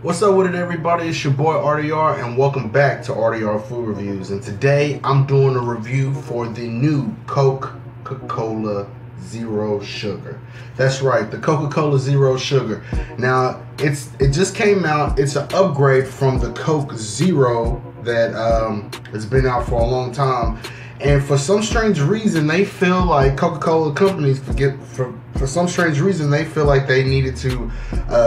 What's up with it, everybody? It's your boy RDR, and welcome back to RDR Food Reviews. And today I'm doing a review for the new Coca-Cola Zero Sugar. That's right, the Coca-Cola Zero Sugar. Now it just came out. It's an upgrade from the Coke Zero that has been out for a long time. And for some strange reason, they feel like Coca-Cola companies for some strange reason, they feel like they needed to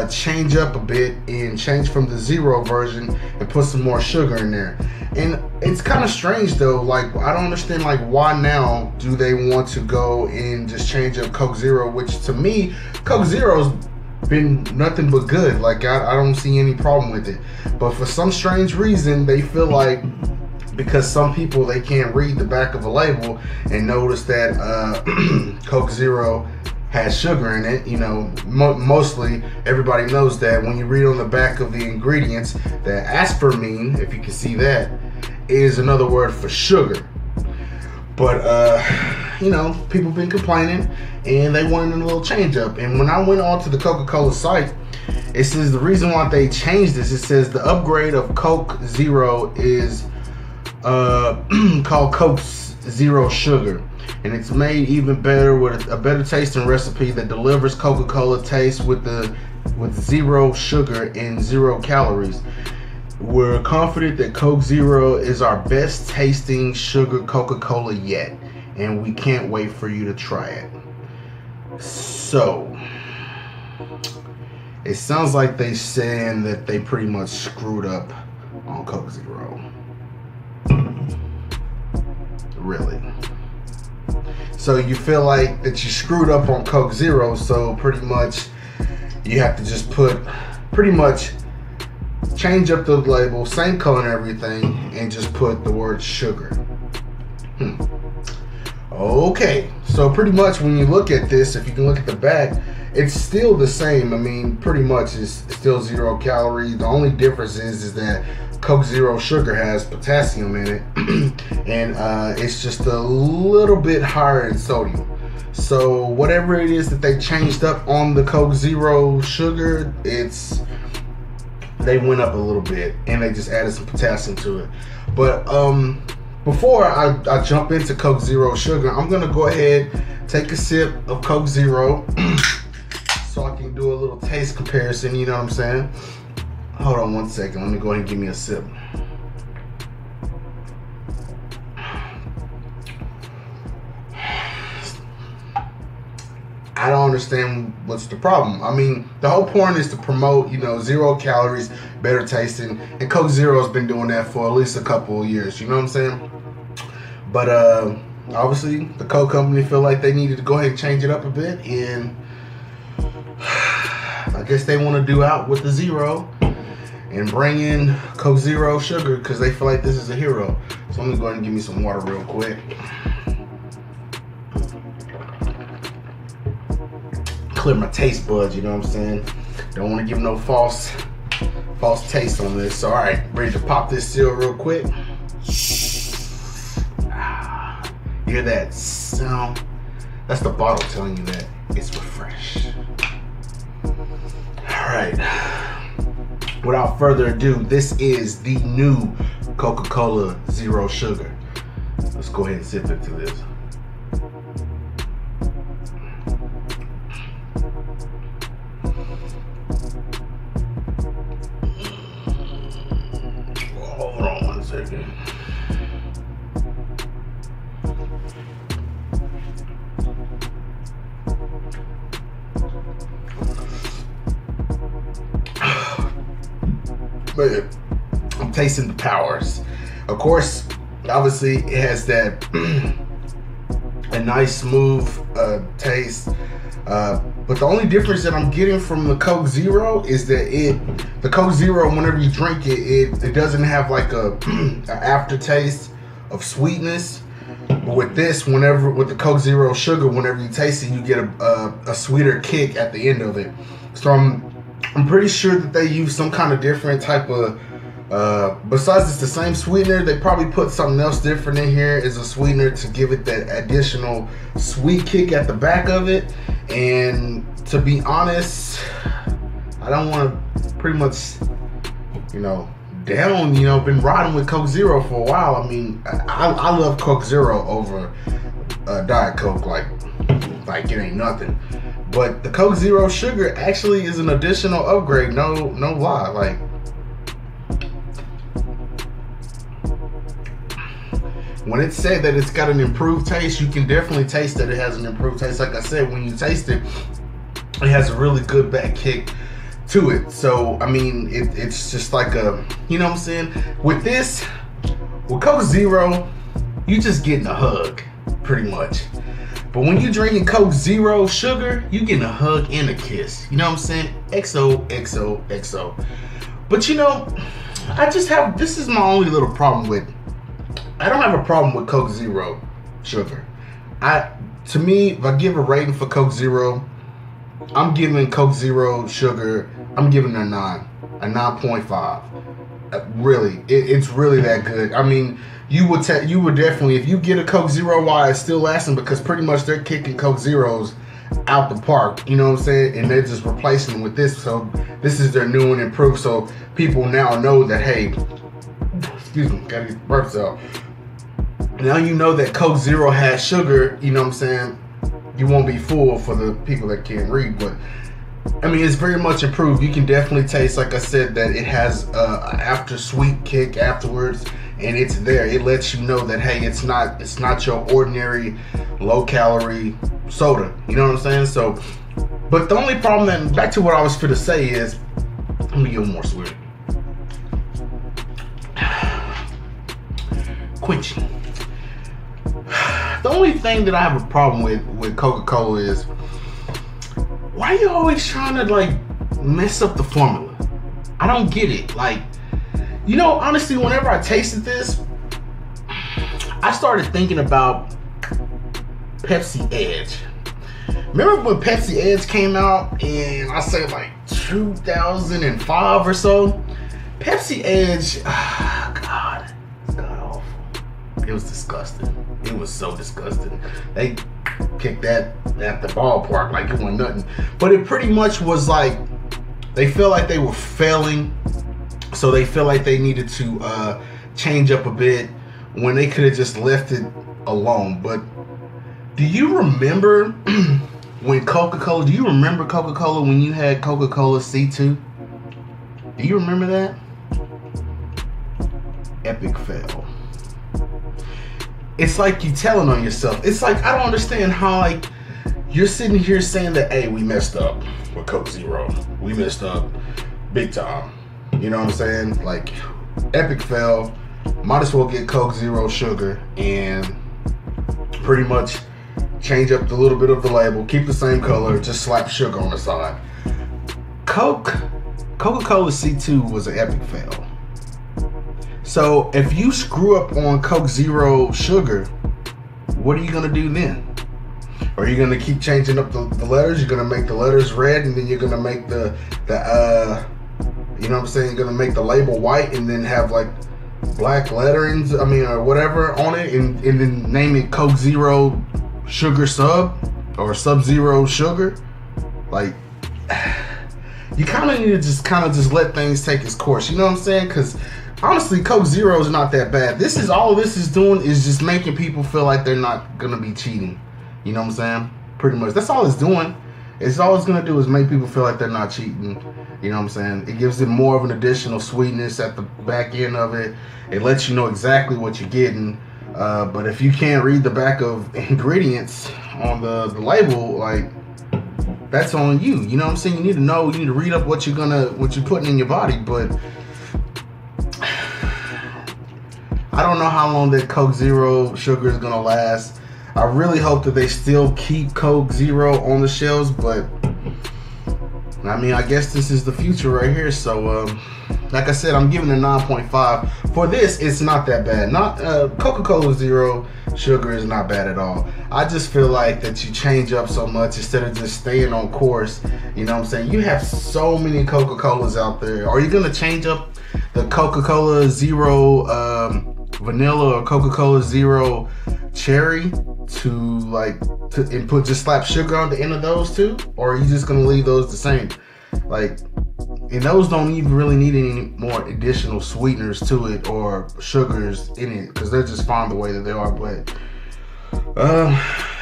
change up a bit and change from the zero version and put some more sugar in there. And it's kind of strange though. Like, I don't understand, like, why now do they want to go and just change up Coke Zero, which to me, Coke Zero's been nothing but good. Like, I don't see any problem with it. But for some strange reason, they feel like, because some people, they can't read the back of a label and notice that Coke Zero has sugar in it. You know, mostly everybody knows that when you read on the back of the ingredients, that aspartame, if you can see that, is another word for sugar. But you know, people been complaining and they wanted a little change up. And when I went on to the Coca-Cola site, it says the reason why they changed this, it says the upgrade of Coke Zero is called Coke Zero Sugar, and it's made even better with a better tasting recipe that delivers Coca-Cola taste with zero sugar and 0 calories. We're confident that Coke Zero is our best tasting sugar Coca-Cola yet, and we can't wait for you to try it. So it sounds like they saying that they pretty much screwed up on Coke Zero. Really? So you feel like that you screwed up on Coke Zero, so pretty much you have to just pretty much change up the label, same color and everything, and just put the word sugar. Okay, so pretty much when you look at this, if you can look at the back, it's still the same. I mean, pretty much it's still 0 calories. The only difference is that Coke Zero Sugar has potassium in it, and it's just a little bit higher in sodium. So whatever it is that they changed up on the Coke Zero Sugar, they went up a little bit, and they just added some potassium to it. But before I jump into Coke Zero Sugar, I'm gonna go ahead, take a sip of Coke Zero so I can do a little taste comparison, you know what I'm saying? Hold on one second, let me go ahead and give me a sip. I don't understand what's the problem. I mean, the whole point is to promote, 0 calories, better tasting, and Coke Zero has been doing that for at least a couple of years, you know what I'm saying? But obviously, the Coke company feel like they needed to go ahead and change it up a bit, and I guess they want to do out with the zero and bring in Coke Zero Sugar because they feel like this is a hero. So I'm gonna go ahead and give me some water real quick. Clear my taste buds, you know what I'm saying? Don't want to give no false taste on this. So, all right, ready to pop this seal real quick. You hear that sound? That's the bottle telling you that it's refreshed. All right. Without further ado, this is the new Coca-Cola Zero Sugar. Let's go ahead and sip into this. Hold on one second. But I'm tasting the powers. Of course, obviously it has that a nice smooth taste. But the only difference that I'm getting from the Coke Zero is that the Coke Zero, whenever you drink it doesn't have like a aftertaste of sweetness. But with this, with the Coke Zero Sugar, whenever you taste it, you get a sweeter kick at the end of it. So I'm pretty sure that they use some kind of different type of, besides it's the same sweetener, they probably put something else different in here as a sweetener to give it that additional sweet kick at the back of it. And to be honest, I don't want to pretty much, down, been riding with Coke Zero for a while. I mean, I love Coke Zero over Diet Coke like it ain't nothing. But the Coke Zero Sugar actually is an additional upgrade. No lie. Like, when it said that it's got an improved taste, you can definitely taste that it has an improved taste. Like I said, when you taste it, it has a really good back kick to it. So, I mean, it's just like a, you know what I'm saying? With Coke Zero, you just getting a hug, pretty much. But when you drinking Coke Zero Sugar, you getting a hug and a kiss. You know what I'm saying? XOXOXO. But this is my only little problem with, I don't have a problem with Coke Zero Sugar. To me, if I give a rating for Coke Zero, I'm giving Coke Zero Sugar, I'm giving it a 9.5. Really, it's really that good. I mean, you would definitely, if you get a Coke Zero while it's still lasting, because pretty much they're kicking Coke Zeros out the park, you know what I'm saying? And they're just replacing them with this. So this is their new and improved. So people now know that, hey, excuse me, gotta get the burps out. Now you know that Coke Zero has sugar, you know what I'm saying? You won't be fooled for the people that can't read, but I mean, it's very much improved. You can definitely taste, like I said, that it has an after sweet kick afterwards, and it's there. It lets you know that, hey, it's not your ordinary low calorie soda. You know what I'm saying? So, but the only problem, and back to what I was going to say, is, let me get more sweet. Quenching. The only thing that I have a problem with Coca-Cola is, why are you always trying to like mess up the formula? I don't get it. Like, honestly, whenever I tasted this, I started thinking about Pepsi Edge. Remember when Pepsi Edge came out in, I say, like 2005 or so? Pepsi Edge, God, it's god awful. It was disgusting. It was so disgusting. They kicked that at the ballpark like it wasn't nothing. But it pretty much was like, they felt like they were failing, so they felt like they needed to change up a bit when they could have just left it alone. But do you remember when Coca-Cola, do you remember Coca-Cola when you had Coca-Cola C2? Do you remember that? Epic fail. It's like you telling on yourself. It's like, I don't understand how, like, you're sitting here saying that, hey, we messed up with Coke Zero. We messed up big time. You know what I'm saying? Like, epic fail. Might as well get Coke Zero Sugar and pretty much change up the little bit of the label, keep the same color, just slap sugar on the side. Coca-Cola C2 was an epic fail. So if you screw up on Coke Zero Sugar, what are you gonna do then? Are you gonna keep changing up the letters? You're gonna make the letters red, and then you're gonna make the you know what I'm saying? You're gonna make the label white, and then have like black letterings, or whatever on it, and then name it Coke Zero Sugar Sub or Sub Zero Sugar. Like, you kind of need to just let things take its course. You know what I'm saying? Because honestly, Coke Zero is not that bad. All this is doing is just making people feel like they're not gonna be cheating. You know what I'm saying? Pretty much. That's all it's doing. It's all it's gonna do is make people feel like they're not cheating. You know what I'm saying? It gives it more of an additional sweetness at the back end of it. It lets you know exactly what you're getting. But if you can't read the back of ingredients on the label, like, that's on you. You know what I'm saying? You need to know. You need to read up what you're putting in your body. But I don't know how long that Coke Zero Sugar is gonna last. I really hope that they still keep Coke Zero on the shelves, but I guess this is the future right here. So, like I said, I'm giving it a 9.5. For this, it's not that bad. Coca-Cola Zero Sugar is not bad at all. I just feel like that you change up so much instead of just staying on course. You know what I'm saying? You have so many Coca-Colas out there. Are you gonna change up the Coca-Cola Zero Vanilla or Coca-Cola Zero Cherry and just slap sugar on the end of those two? Or are you just gonna leave those the same? Like, And those don't even really need any more additional sweeteners to it or sugars in it, because they're just fine the way that they are. But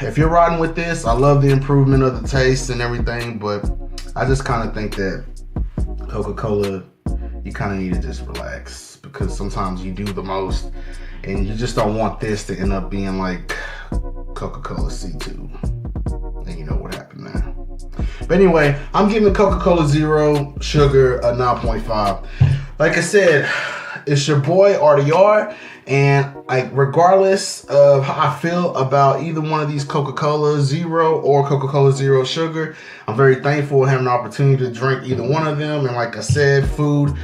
if you're riding with this, I love the improvement of the taste and everything, but I just kind of think that Coca-Cola, you kind of need to just relax, because sometimes you do the most and you just don't want this to end up being like Coca-Cola C2, and you know what happened there. But anyway, I'm giving Coca-Cola Zero Sugar a 9.5. Like I said, it's your boy RDR, and like regardless of how I feel about either one of these Coca-Cola Zero or Coca-Cola Zero Sugar, I'm very thankful having the opportunity to drink either one of them. And like I said, food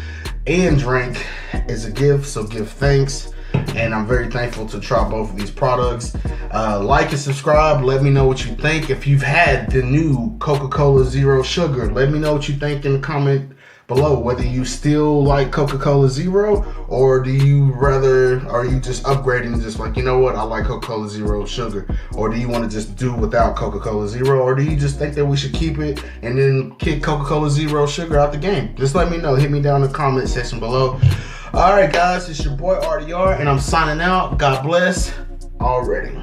and drink is a gift, so give thanks. And I'm very thankful to try both of these products. Like and subscribe. Let me know what you think. If you've had the new Coca-Cola Zero Sugar, let me know what you think in the comment below, whether you still like Coca-Cola Zero, or are you just upgrading and just like, you know what, I like Coca-Cola Zero Sugar, or do you want to just do without Coca-Cola Zero, or do you just think that we should keep it and then kick Coca-Cola Zero Sugar out the game? Just let me know. Hit me down in the comment section below. All right, guys, it's your boy RDR, and I'm signing out. God bless already.